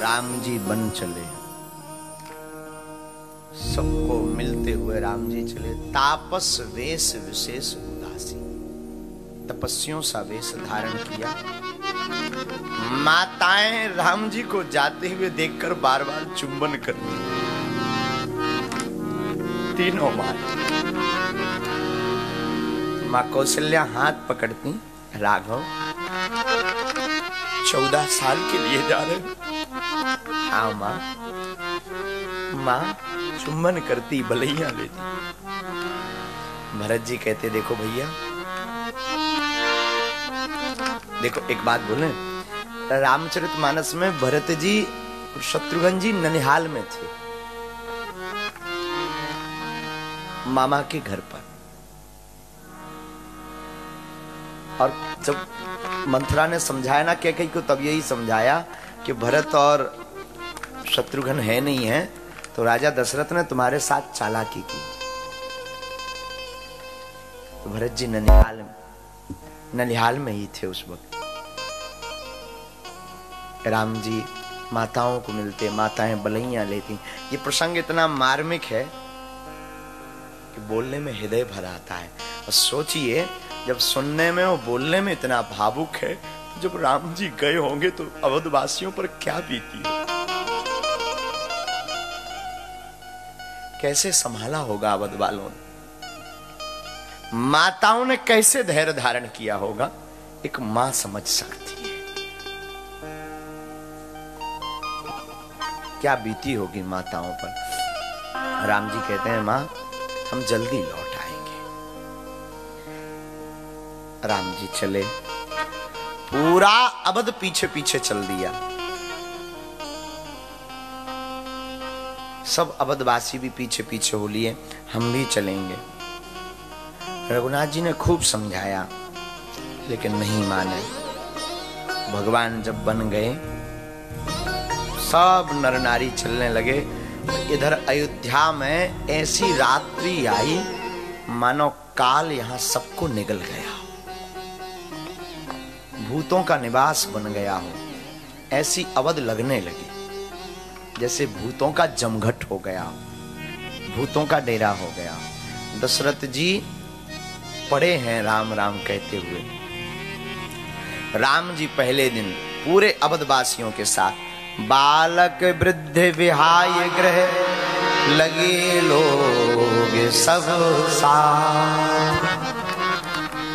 राम जी बन चले, सबको मिलते हुए राम जी चले। तापस वेश विशेष उदासी, तपस्वियों सा वेश धारण किया। माताएं राम जी को जाते हुए देखकर बार बार चुंबन करती, तीनों मां। मां कौशल्या हाथ पकड़ती, राघव 14 साल के लिए जा रहे। हाँ मां। मां चुंबन करती, बलैया लेती। भरत जी कहते देखो भैया, देखो एक बात बोले, रामचरितमानस में भरत जी शत्रुघ्न जी ननिहाल में थे, मामा के घर पर। और जब मंथरा ने समझाया ना कैकेयी को, तब यही समझाया कि भरत और शत्रुघ्न है नहीं है, तो राजा दशरथ ने तुम्हारे साथ चालाकी की। तो भरत जी ननिहाल में ही थे उस वक्त। राम जी माताओं को मिलते, माताएं बलैया लेती। ये प्रसंग इतना मार्मिक है कि बोलने में हृदय भर आता है। और सोचिए, जब सुनने में और बोलने में इतना भावुक है, तो जब राम जी गए होंगे तो अवधवासियों पर क्या बीती है, कैसे संभाला होगा अवध वालों ने, माताओं ने कैसे धैर्य धारण किया होगा, एक मां समझ सकती है क्या बीती होगी माताओं पर। राम जी कहते हैं मां हम जल्दी लौट आएंगे। राम जी चले, पूरा अवध पीछे पीछे चल दिया। सब अवधवासी भी पीछे पीछे हो लिए, हम भी चलेंगे। रघुनाथ जी ने खूब समझाया, लेकिन नहीं माने। भगवान जब बन गए, सब नर नारी चलने लगे। इधर अयोध्या में ऐसी रात्रि आई मानो काल यहां सबको निगल गया, भूतों का निवास बन गया हो, ऐसी अवध लगने लगी जैसे भूतों का जमघट हो गया, भूतों का डेरा हो गया। दशरथ जी पड़े हैं राम राम कहते हुए। राम जी पहले दिन पूरे अवधवासियों के साथ, बालक वृद्ध विहाय गृह लगे लोग सब साथ,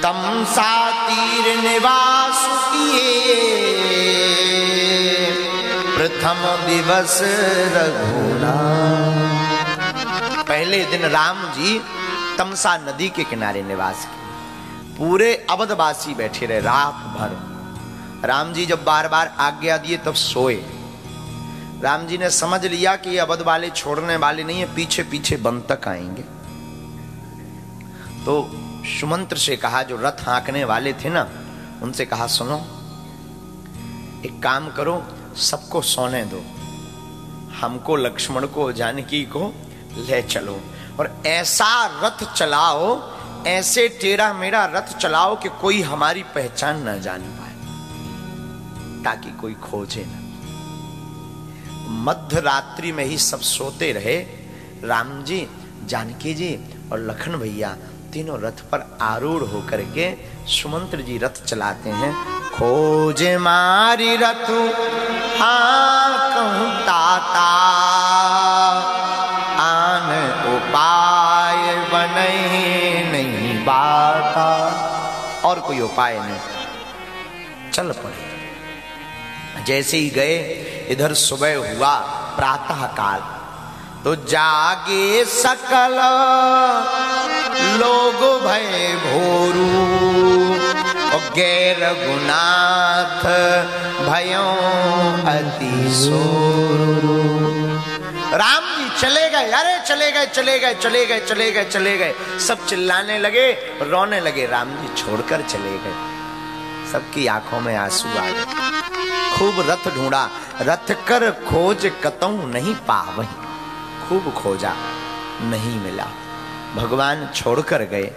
तमसा तीर निवास किए प्रथम दिवस रघुनाथ। पहले दिन राम जी तमसा नदी के किनारे निवास किए। पूरे अवधवासी बैठे रहे रात भर। राम जी जब बार बार आज्ञा दिए तब सोए। राम जी ने समझ लिया कि ये अवध वाले छोड़ने वाले नहीं है, पीछे पीछे वन तक आएंगे। तो सुमंत्र से कहा, जो रथ हाँकने वाले थे ना, उनसे कहा सुनो, एक काम करो, सबको सोने दो, हमको, लक्ष्मण को, जानकी को ले चलो, और ऐसा रथ चलाओ, ऐसे टेढ़ा मेढ़ा रथ चलाओ कि कोई हमारी पहचान न जान पाए, ताकि कोई खोजे न। मध्य रात्रि में ही सब सोते रहे। राम जी, जानकी जी और लखन भैया तीनों रथ पर आरूढ़ होकर के सुमंत्र जी रथ चलाते हैं। खोजे मारी रथ हाँ कहूं ताता, आन उपाय बने नहीं बाता। और कोई उपाय नहीं, चल पड़े। जैसे ही गए, इधर सुबह हुआ प्रातः काल, तो जागे सकल लोग भय भोरू, और गैर गुनाथ भयों अति सोरू। राम जी चले गए, अरे चले गए चले गए चले गए चले गए चले गए, सब चिल्लाने लगे, रोने लगे। राम जी छोड़कर चले गए, सबकी आंखों में आंसू आ गए। खूब रथ ढूंढा, रथ कर खोज कतऊ नहीं पावही, खूब खोजा नहीं मिला। भगवान छोड़कर गए।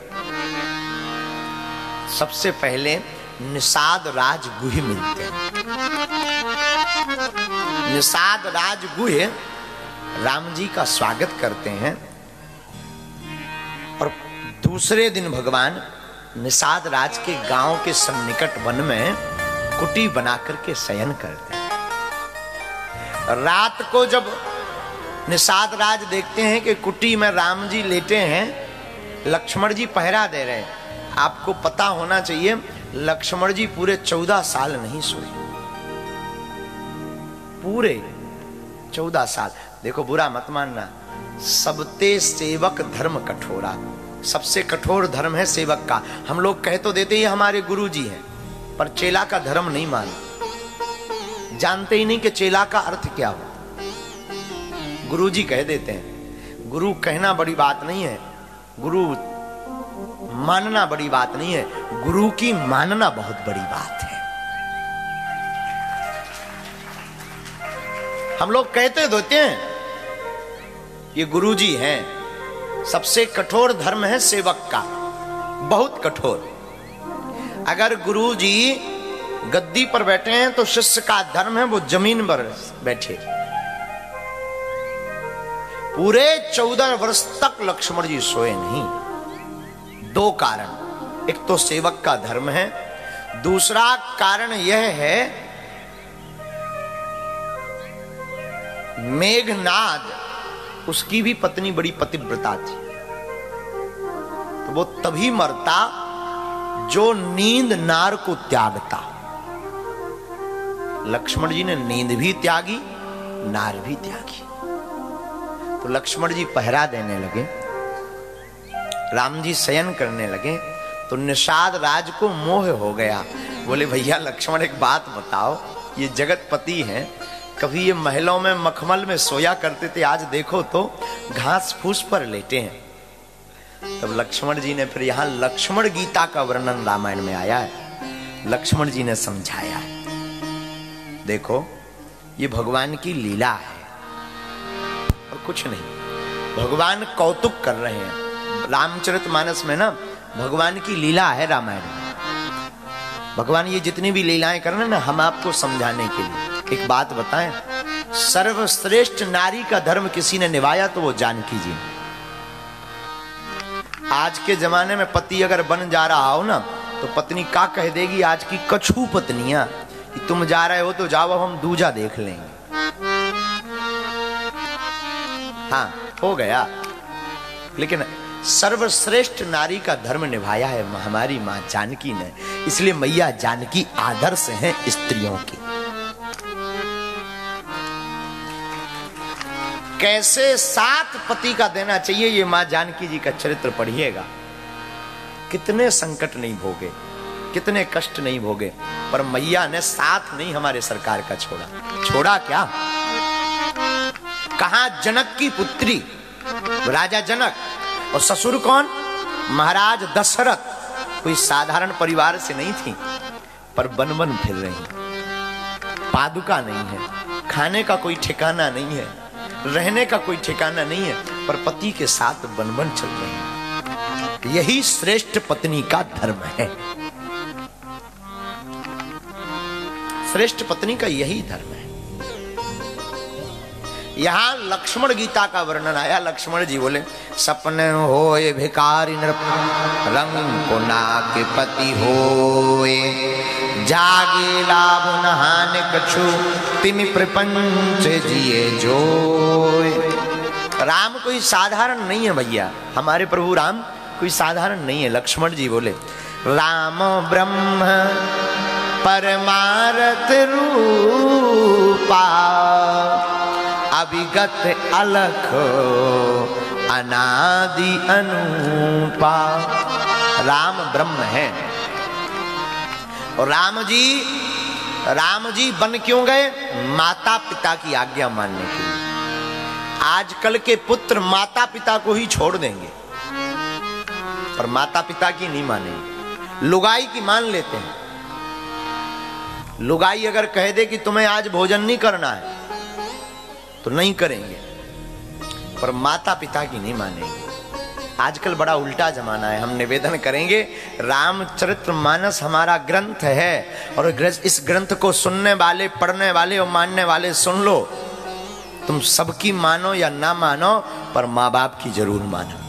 सबसे पहले निषाद राज गुहि मिलते हैं। निषाद राजगुह राम जी का स्वागत करते हैं और दूसरे दिन भगवान निषाद राज के गांव के सन्निकट वन में कुटी बना करके शयन करते हैं। रात को जब निषाद राज देखते हैं कि कुटी में राम जी लेटे हैं, लक्ष्मण जी पहरा दे रहे हैं। आपको पता होना चाहिए लक्ष्मण जी पूरे 14 साल नहीं सोए, पूरे 14 साल। देखो बुरा मत मानना, सबते सेवक धर्म कठोरा, सबसे कठोर धर्म है सेवक का। हम लोग कह तो देते ही हमारे गुरु जी हैं, पर चेला का धर्म नहीं मानते, जानते ही नहीं कि चेला का अर्थ क्या हो। गुरु जी कह देते हैं। गुरु कहना बड़ी बात नहीं है, गुरु मानना बड़ी बात नहीं है, गुरु की मानना बहुत बड़ी बात है। हम लोग कहते देते हैं ये गुरु जी हैं। सबसे कठोर धर्म है सेवक का, बहुत कठोर। अगर गुरु जी गद्दी पर बैठे हैं तो शिष्य का धर्म है वो जमीन पर बैठे। पूरे 14 वर्ष तक लक्ष्मण जी सोए नहीं। 2 कारण, एक तो सेवक का धर्म है, दूसरा कारण यह है मेघनाद उसकी भी पत्नी बड़ी पतिव्रता थी, तो वो तभी मरता जो नींद नार को त्यागता। लक्ष्मण जी ने नींद भी त्यागी, नार भी त्यागी। तो लक्ष्मण जी पहरा देने लगे, राम जी शयन करने लगे, तो निषाद राज को मोह हो गया। बोले भैया लक्ष्मण एक बात बताओ, ये जगतपति हैं, कभी ये महलों में मखमल में सोया करते थे, आज देखो तो घास फूस पर लेटे हैं। तब लक्ष्मण जी ने फिर यहां लक्ष्मण गीता का वर्णन रामायण में आया है, लक्ष्मण जी ने समझाया है। देखो ये भगवान की लीला है और कुछ नहीं। भगवान कौतुक कर रहे हैं। रामचरितमानस में ना भगवान की लीला है रामायण में। भगवान ये जितनी भी लीलाएं कर रहे हैं ना, हम आपको समझाने के लिए। एक बात बताएं, सर्वश्रेष्ठ नारी का धर्म किसी ने निभाया तो वो जानकी जी। आज के जमाने में पति अगर बन जा रहा हो ना, तो पत्नी का कह देगी आज की कछू पत्नियां कि तुम जा रहे हो तो जाओ, हम दूजा देख लेंगे। हाँ हो गया। लेकिन सर्वश्रेष्ठ नारी का धर्म निभाया है हमारी मां जानकी ने, इसलिए मैया जानकी आदर्श हैं स्त्रियों की। कैसे साथ पति का देना चाहिए ये मां जानकी जी का चरित्र पढ़िएगा। कितने संकट नहीं भोगे, कितने कष्ट नहीं भोगे, पर मैया ने साथ नहीं हमारे सरकार का छोड़ा। छोड़ा क्या? कहा जनक की पुत्री राजा जनक, और ससुर कौन? महाराज दशरथ। कोई साधारण परिवार से नहीं थी, पर बन बन फिर रही, पादुका नहीं है, खाने का कोई ठिकाना नहीं है, रहने का कोई ठिकाना नहीं है, पर पति के साथ बन बन चल रही है। यही श्रेष्ठ पत्नी का धर्म है। श्रेष्ठ पत्नी का यही धर्म है। यहां लक्ष्मण गीता का वर्णन आया। लक्ष्मण जी बोले सपने होए भिखारी नृप, रंग को नाग पति होए, जागे लाभ नहान कछु, तिमि प्रपंच जिए जोए। राम कोई साधारण नहीं है भैया, हमारे प्रभु राम कोई साधारण नहीं है। लक्ष्मण जी बोले राम ब्रह्म परमारथ रूपा, अभिगत अलख अनादि अनुपा। राम ब्रह्म है। और राम जी बन क्यों गए? माता पिता की आज्ञा मानने के लिए। आजकल के पुत्र माता पिता को ही छोड़ देंगे, पर माता पिता की नहीं मानेंगे, लुगाई की मान लेते हैं। लुगाई अगर कह दे कि तुम्हें आज भोजन नहीं करना है तो नहीं करेंगे, पर माता पिता की नहीं मानेंगे। आजकल बड़ा उल्टा जमाना है। हम निवेदन करेंगे, रामचरितमानस हमारा ग्रंथ है और इस ग्रंथ को सुनने वाले, पढ़ने वाले और मानने वाले सुन लो। तुम सबकी मानो या ना मानो, पर माँ बाप की जरूर मानो।